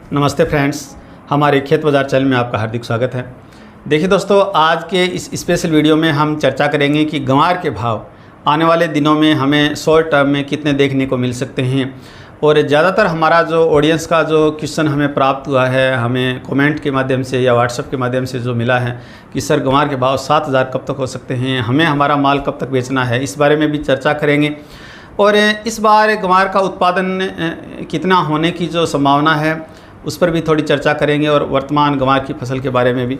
नमस्ते फ्रेंड्स, हमारे खेत बाज़ार चैनल में आपका हार्दिक स्वागत है। देखिए दोस्तों, आज के इस स्पेशल वीडियो में हम चर्चा करेंगे कि गंवार के भाव आने वाले दिनों में हमें शॉर्ट टर्म में कितने देखने को मिल सकते हैं। और ज़्यादातर हमारा जो ऑडियंस का जो क्वेश्चन हमें प्राप्त हुआ है, हमें कमेंट के माध्यम से या व्हाट्सएप के माध्यम से जो मिला है कि सर गंवार के भाव 7,000 कब तक हो सकते हैं, हमें हमारा माल कब तक बेचना है, इस बारे में भी चर्चा करेंगे। और इस बार गंवार का उत्पादन कितना होने की जो संभावना है उस पर भी थोड़ी चर्चा करेंगे और वर्तमान गंवार की फसल के बारे में भी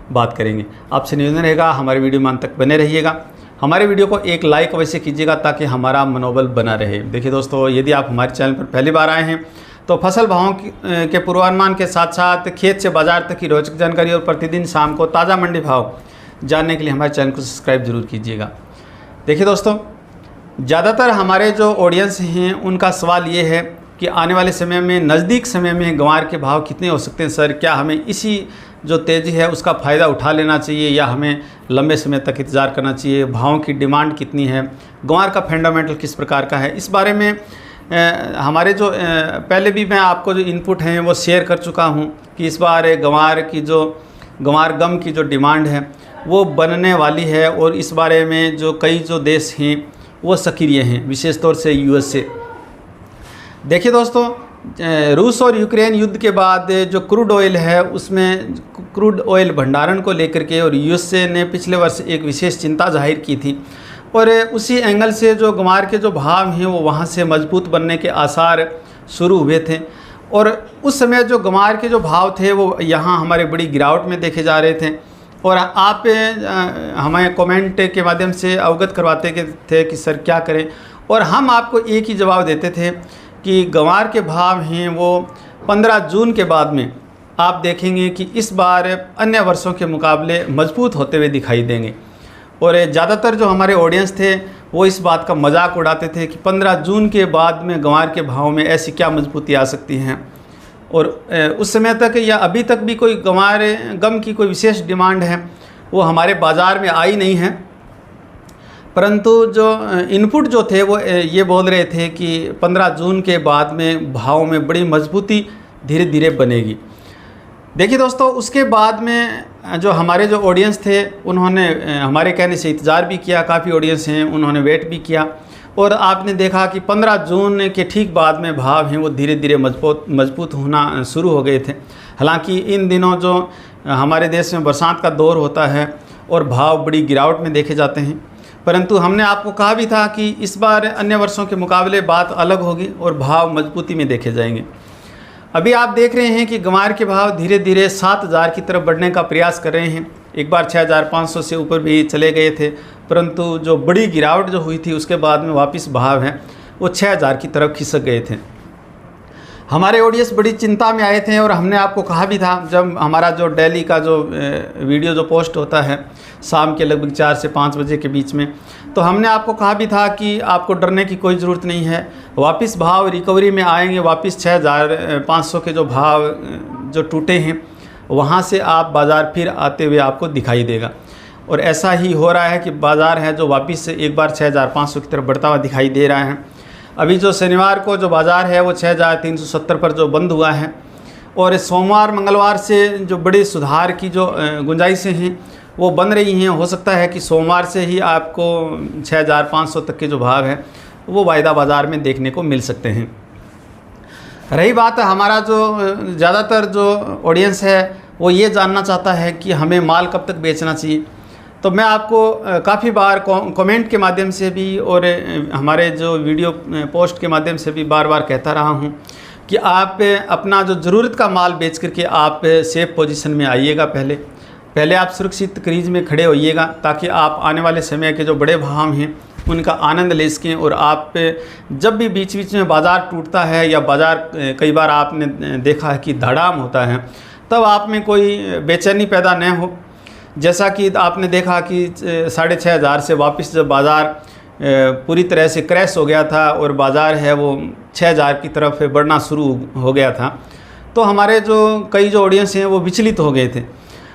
बात करेंगे। आपसे निवेदन रहेगा हमारे वीडियो में अंत तक बने रहिएगा। हमारे वीडियो को एक लाइक अवश्य कीजिएगा ताकि हमारा मनोबल बना रहे। देखिए दोस्तों, यदि आप हमारे चैनल पर पहली बार आए हैं तो फसल भावों के पूर्वानुमान के साथ साथ खेत से बाजार तक की रोचक जानकारी और प्रतिदिन शाम को ताज़ा मंडी भाव जानने के लिए हमारे चैनल को सब्सक्राइब जरूर कीजिएगा। देखिए दोस्तों, ज़्यादातर हमारे जो ऑडियंस हैं उनका सवाल ये है कि आने वाले समय में, नज़दीक समय में गंवार के भाव कितने हो सकते हैं सर, क्या हमें इसी जो तेज़ी है उसका फ़ायदा उठा लेना चाहिए या हमें लंबे समय तक इंतज़ार करना चाहिए, भावों की डिमांड कितनी है, गंवार का फंडामेंटल किस प्रकार का है। इस बारे में हमारे जो पहले भी मैं आपको जो इनपुट हैं वो शेयर कर चुका हूँ कि इस बार गंवार गम की जो डिमांड है वो बनने वाली है। और इस बारे में जो कई जो देश हैं वो सक्रिय हैं, विशेष तौर से USA। देखिए दोस्तों, रूस और यूक्रेन युद्ध के बाद जो क्रूड ऑयल है उसमें क्रूड ऑयल भंडारण को लेकर के और USA ने पिछले वर्ष एक विशेष चिंता जाहिर की थी। और उसी एंगल से जो गंवार के जो भाव हैं वो वहाँ से मजबूत बनने के आसार शुरू हुए थे। और उस समय जो गंवार के जो भाव थे वो यहाँ हमारे बड़ी गिरावट में देखे जा रहे थे। और आप हमें कमेंट के माध्यम से अवगत करवाते थे कि सर क्या करें, और हम आपको एक ही जवाब देते थे कि गंवार के भाव हैं वो 15 जून के बाद में आप देखेंगे कि इस बार अन्य वर्षों के मुकाबले मजबूत होते हुए दिखाई देंगे। और ज़्यादातर जो हमारे ऑडियंस थे वो इस बात का मजाक उड़ाते थे कि 15 जून के बाद में गंवार के भाव में ऐसी क्या मजबूती आ सकती हैं। और उस समय तक या अभी तक भी कोई गंवार गम की कोई विशेष डिमांड है वो हमारे बाज़ार में आई नहीं है। परंतु जो इनपुट जो थे वो ये बोल रहे थे कि 15 जून के बाद में भाव में बड़ी मजबूती धीरे धीरे बनेगी। देखिए दोस्तों, उसके बाद में जो हमारे जो ऑडियंस थे उन्होंने हमारे कहने से इंतज़ार भी किया, काफ़ी ऑडियंस हैं उन्होंने वेट भी किया। और आपने देखा कि 15 जून के ठीक बाद में भाव हैं वो धीरे धीरे मजबूत होना शुरू हो गए थे। हालांकि इन दिनों जो हमारे देश में बरसात का दौर होता है और भाव बड़ी गिरावट में देखे जाते हैं, परंतु हमने आपको कहा भी था कि इस बार अन्य वर्षों के मुकाबले बात अलग होगी और भाव मजबूती में देखे जाएंगे। अभी आप देख रहे हैं कि गंवार के भाव धीरे धीरे 7,000 की तरफ बढ़ने का प्रयास कर रहे हैं। एक बार 6,500 से ऊपर भी चले गए थे, परंतु जो बड़ी गिरावट जो हुई थी उसके बाद में वापस भाव हैं वो 6,000 की तरफ खिसक गए थे। हमारे ऑडियंस बड़ी चिंता में आए थे और हमने आपको कहा भी था, जब हमारा जो डेली का जो वीडियो जो पोस्ट होता है शाम के लगभग 4 से 5 बजे के बीच में, तो हमने आपको कहा भी था कि आपको डरने की कोई ज़रूरत नहीं है, वापस भाव रिकवरी में आएंगे। वापस 6,500 के जो भाव जो टूटे हैं वहाँ से आप बाज़ार फिर आते हुए आपको दिखाई देगा। और ऐसा ही हो रहा है कि बाज़ार है जो वापस एक बार 6,500 की तरफ बढ़ता हुआ दिखाई दे रहा है। अभी जो शनिवार को जो बाज़ार है वो 6,370 पर जो बंद हुआ है। और सोमवार मंगलवार से जो बड़े सुधार की जो गुंजाइशें हैं वो बन रही हैं। हो सकता है कि सोमवार से ही आपको 6,500 तक के जो भाव है वो वायदा बाज़ार में देखने को मिल सकते हैं। रही बात हमारा जो ज़्यादातर जो ऑडियंस है वो ये जानना चाहता है कि हमें माल कब तक बेचना चाहिए, तो मैं आपको काफ़ी बार कमेंट के माध्यम से भी और हमारे जो वीडियो पोस्ट के माध्यम से भी बार बार कहता रहा हूँ कि आप अपना जो ज़रूरत का माल बेच करके आप सेफ पोजीशन में आइएगा। पहले आप सुरक्षित क्रीज में खड़े होइएगा ताकि आप आने वाले समय के जो बड़े भाव हैं उनका आनंद ले सकें। और आप जब भी बीच बीच में बाज़ार टूटता है या बाज़ार कई बार आपने देखा है कि धड़ाम होता है, तब आप में कोई बेचैनी पैदा न हो। जैसा कि आपने देखा कि 6,500 से वापस जब बाज़ार पूरी तरह से क्रैश हो गया था और बाज़ार है वो 6,000 की तरफ बढ़ना शुरू हो गया था, तो हमारे जो कई जो ऑडियंस हैं वो विचलित हो गए थे।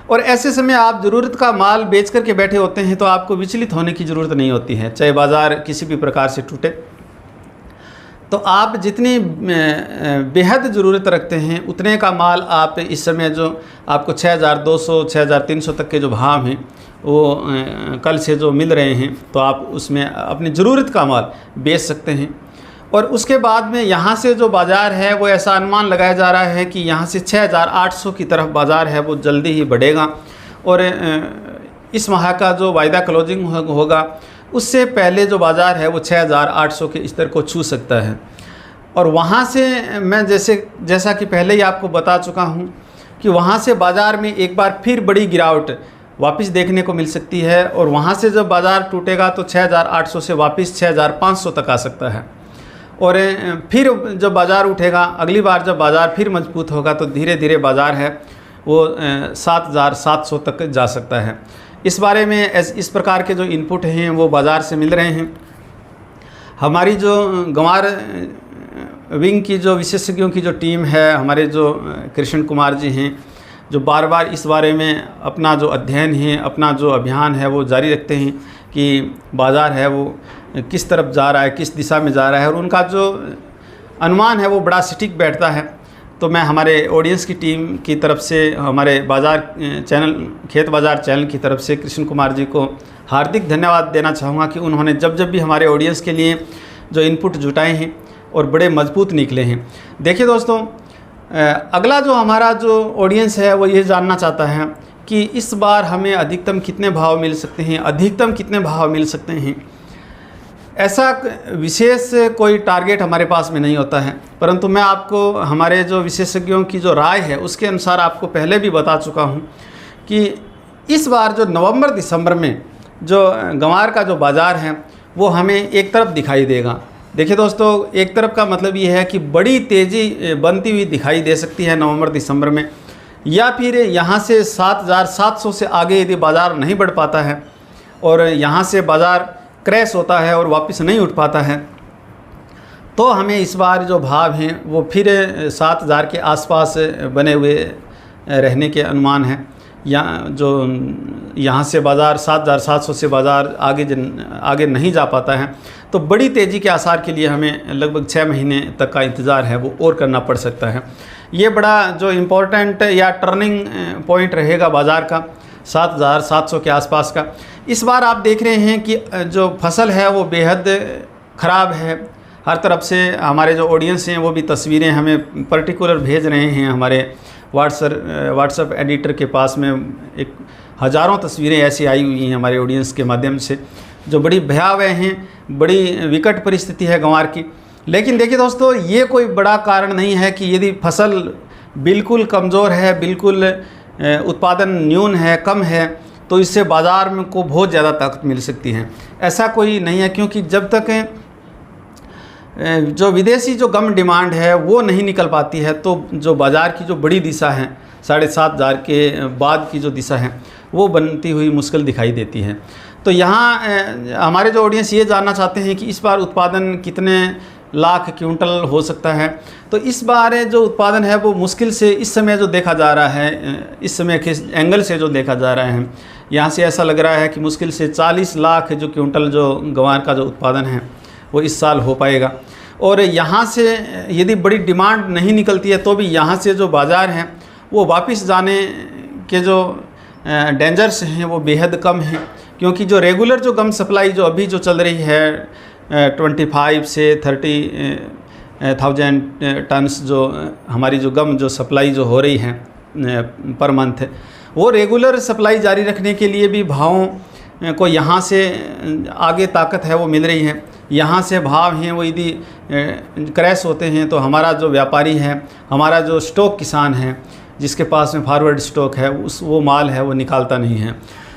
और ऐसे समय आप ज़रूरत का माल बेच कर के बैठे होते हैं तो आपको विचलित होने की ज़रूरत नहीं होती है, चाहे बाज़ार किसी भी प्रकार से टूटे। तो आप जितनी बेहद ज़रूरत रखते हैं उतने का माल आप इस समय जो आपको 6200 6300 तक के जो भाव हैं वो कल से जो मिल रहे हैं, तो आप उसमें अपनी ज़रूरत का माल बेच सकते हैं। और उसके बाद में यहाँ से जो बाज़ार है वो ऐसा अनुमान लगाया जा रहा है कि यहाँ से 6800 की तरफ बाज़ार है वो जल्दी ही बढ़ेगा। और इस माह का जो वायदा क्लोजिंग होगा उससे पहले जो बाज़ार है वो 6800 के स्तर को छू सकता है। और वहाँ से मैं जैसा कि पहले ही आपको बता चुका हूँ कि वहाँ से बाज़ार में एक बार फिर बड़ी गिरावट वापस देखने को मिल सकती है। और वहाँ से जब बाज़ार टूटेगा तो 6800 से वापस 6500 तक आ सकता है। और फिर जब बाज़ार उठेगा, अगली बार जब बाज़ार फिर मजबूत होगा तो धीरे धीरे बाज़ार है वो 7700 तक जा सकता है। इस बारे में इस प्रकार के जो इनपुट हैं वो बाज़ार से मिल रहे हैं। हमारी जो गंवार विंग की जो विशेषज्ञों की जो टीम है, हमारे जो कृष्ण कुमार जी हैं, जो बार बार इस बारे में अपना जो अध्ययन है, अपना जो अभियान है वो जारी रखते हैं कि बाज़ार है वो किस तरफ जा रहा है, किस दिशा में जा रहा है, और उनका जो अनुमान है वो बड़ा सटीक बैठता है। तो मैं हमारे ऑडियंस की टीम की तरफ से, हमारे बाज़ार चैनल, खेत बाज़ार चैनल की तरफ से कृष्ण कुमार जी को हार्दिक धन्यवाद देना चाहूँगा कि उन्होंने जब भी हमारे ऑडियंस के लिए जो इनपुट जुटाए हैं और बड़े मजबूत निकले हैं। देखिए दोस्तों, अगला जो हमारा जो ऑडियंस है वो ये जानना चाहता है कि इस बार हमें अधिकतम कितने भाव मिल सकते हैं, अधिकतम कितने भाव मिल सकते हैं। ऐसा विशेष कोई टारगेट हमारे पास में नहीं होता है, परंतु मैं आपको हमारे जो विशेषज्ञों की जो राय है उसके अनुसार आपको पहले भी बता चुका हूँ कि इस बार जो नवंबर दिसंबर में जो गंवार का जो बाज़ार है वो हमें एक तरफ दिखाई देगा। देखिए दोस्तों, एक तरफ का मतलब ये है कि बड़ी तेज़ी बनती हुई दिखाई दे सकती है नवंबर दिसंबर में, या फिर यहाँ से 7700 से आगे यदि बाज़ार नहीं बढ़ पाता है और यहाँ से बाज़ार क्रैश होता है और वापस नहीं उठ पाता है, तो हमें इस बार जो भाव हैं वो फिर 7000 के आसपास बने हुए रहने के अनुमान हैं। यहाँ से बाज़ार 7700 से बाज़ार आगे नहीं जा पाता है तो बड़ी तेज़ी के आसार के लिए हमें लगभग 6 महीने तक का इंतज़ार है वो और करना पड़ सकता है। ये बड़ा जो इम्पोर्टेंट या टर्निंग पॉइंट रहेगा बाज़ार का 7700 के आसपास का। इस बार आप देख रहे हैं कि जो फसल है वो बेहद ख़राब है। हर तरफ से हमारे जो ऑडियंस हैं वो भी तस्वीरें हमें पर्टिकुलर भेज रहे हैं। हमारे व्हाट्सएप एडिटर के पास में एक हज़ारों तस्वीरें ऐसी आई हुई हैं हमारे ऑडियंस के माध्यम से, जो बड़ी भयावह हैं, बड़ी विकट परिस्थिति है गंवार की। लेकिन देखिए दोस्तों, ये कोई बड़ा कारण नहीं है कि यदि फसल बिल्कुल कमज़ोर है, बिल्कुल उत्पादन न्यून है, कम है, तो इससे बाज़ार में को बहुत ज़्यादा ताकत मिल सकती है। ऐसा कोई नहीं है, क्योंकि जब तक जो विदेशी जो गम डिमांड है वो नहीं निकल पाती है तो जो बाज़ार की जो बड़ी दिशा है 7500 के बाद की जो दिशा है वो बनती हुई मुश्किल दिखाई देती है। तो यहाँ हमारे जो ऑडियंस ये जानना चाहते हैं कि इस बार उत्पादन कितने लाख क्विंटल हो सकता है। तो इस बार जो उत्पादन है वो मुश्किल से इस समय जो देखा जा रहा है, इस समय के एंगल से जो देखा जा रहा है, यहाँ से ऐसा लग रहा है कि मुश्किल से 40 लाख जो क्विंटल जो गंवार का जो उत्पादन है वो इस साल हो पाएगा। और यहाँ से यदि बड़ी डिमांड नहीं निकलती है तो भी यहाँ से जो बाज़ार हैं वो वापस जाने के जो डेंजर्स हैं वो बेहद कम हैं, क्योंकि जो रेगुलर जो गम सप्लाई जो अभी जो चल रही है 25 से 30,000 टन्स जो हमारी जो गम जो सप्लाई जो हो रही है पर मंथ, वो रेगुलर सप्लाई जारी रखने के लिए भी भावों को यहाँ से आगे ताकत है वो मिल रही है। यहाँ से भाव हैं वो यदि क्रैश होते हैं तो हमारा जो व्यापारी है, हमारा जो स्टॉक किसान है जिसके पास में फॉरवर्ड स्टॉक है वो माल है वो निकालता नहीं है।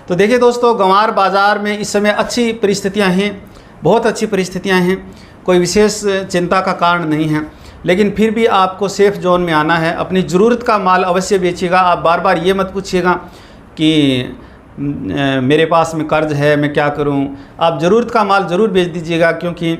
तो देखिए दोस्तों, गंवार बाज़ार में इस समय अच्छी परिस्थितियाँ हैं, बहुत अच्छी परिस्थितियाँ हैं, कोई विशेष चिंता का कारण नहीं है। लेकिन फिर भी आपको सेफ़ जोन में आना है, अपनी ज़रूरत का माल अवश्य बेचिएगा। आप बार बार ये मत पूछिएगा कि मेरे पास में कर्ज है मैं क्या करूं। आप ज़रूरत का माल ज़रूर बेच दीजिएगा, क्योंकि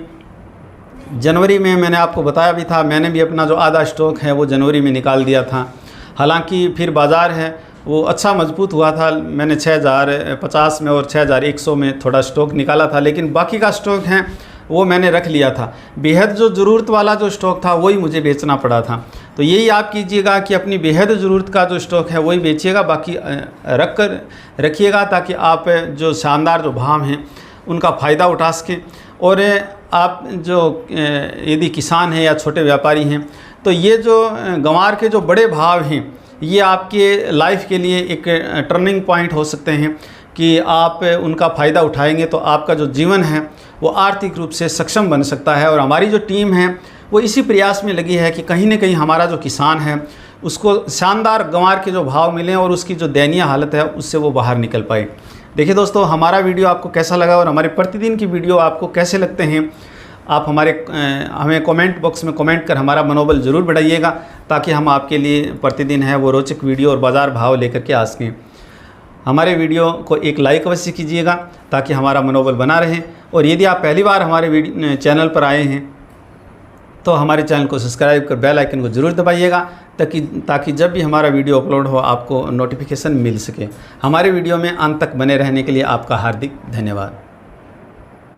जनवरी में मैंने आपको बताया भी था, मैंने भी अपना जो आधा स्टॉक है वो जनवरी में निकाल दिया था। हालांकि फिर बाज़ार है वो अच्छा मजबूत हुआ था, मैंने 6050 में और 6100 में थोड़ा स्टॉक निकाला था, लेकिन बाकी का स्टॉक है वो मैंने रख लिया था। बेहद जो ज़रूरत वाला जो स्टॉक था वही मुझे बेचना पड़ा था। तो यही आप कीजिएगा कि अपनी बेहद ज़रूरत का जो स्टॉक है वही बेचिएगा, बाकी रख कर रखिएगा ताकि आप जो शानदार जो भाव हैं उनका फ़ायदा उठा सकें। और आप जो यदि किसान हैं या छोटे व्यापारी हैं तो ये जो ग्वार के जो बड़े भाव हैं ये आपके लाइफ के लिए एक टर्निंग पॉइंट हो सकते हैं कि आप उनका फ़ायदा उठाएंगे तो आपका जो जीवन है वो आर्थिक रूप से सक्षम बन सकता है। और हमारी जो टीम है वो इसी प्रयास में लगी है कि कहीं ना कहीं हमारा जो किसान है उसको शानदार ग्वार के जो भाव मिलें और उसकी जो दयनीय हालत है उससे वो बाहर निकल पाए। देखिए दोस्तों, हमारा वीडियो आपको कैसा लगा और हमारे प्रतिदिन की वीडियो आपको कैसे लगते हैं, आप हमें कमेंट बॉक्स में कमेंट कर हमारा मनोबल ज़रूर बढ़ाइएगा ताकि हम आपके लिए प्रतिदिन है वो रोचक वीडियो और बाज़ार भाव लेकर के आ सकें। हमारे वीडियो को एक लाइक अवश्य कीजिएगा ताकि हमारा मनोबल बना रहे। और यदि आप पहली बार हमारे चैनल पर आए हैं तो हमारे चैनल को सब्सक्राइब कर बेल आइकन को ज़रूर दबाइएगा ताकि जब भी हमारा वीडियो अपलोड हो आपको नोटिफिकेशन मिल सके। हमारे वीडियो में अंत तक बने रहने के लिए आपका हार्दिक धन्यवाद।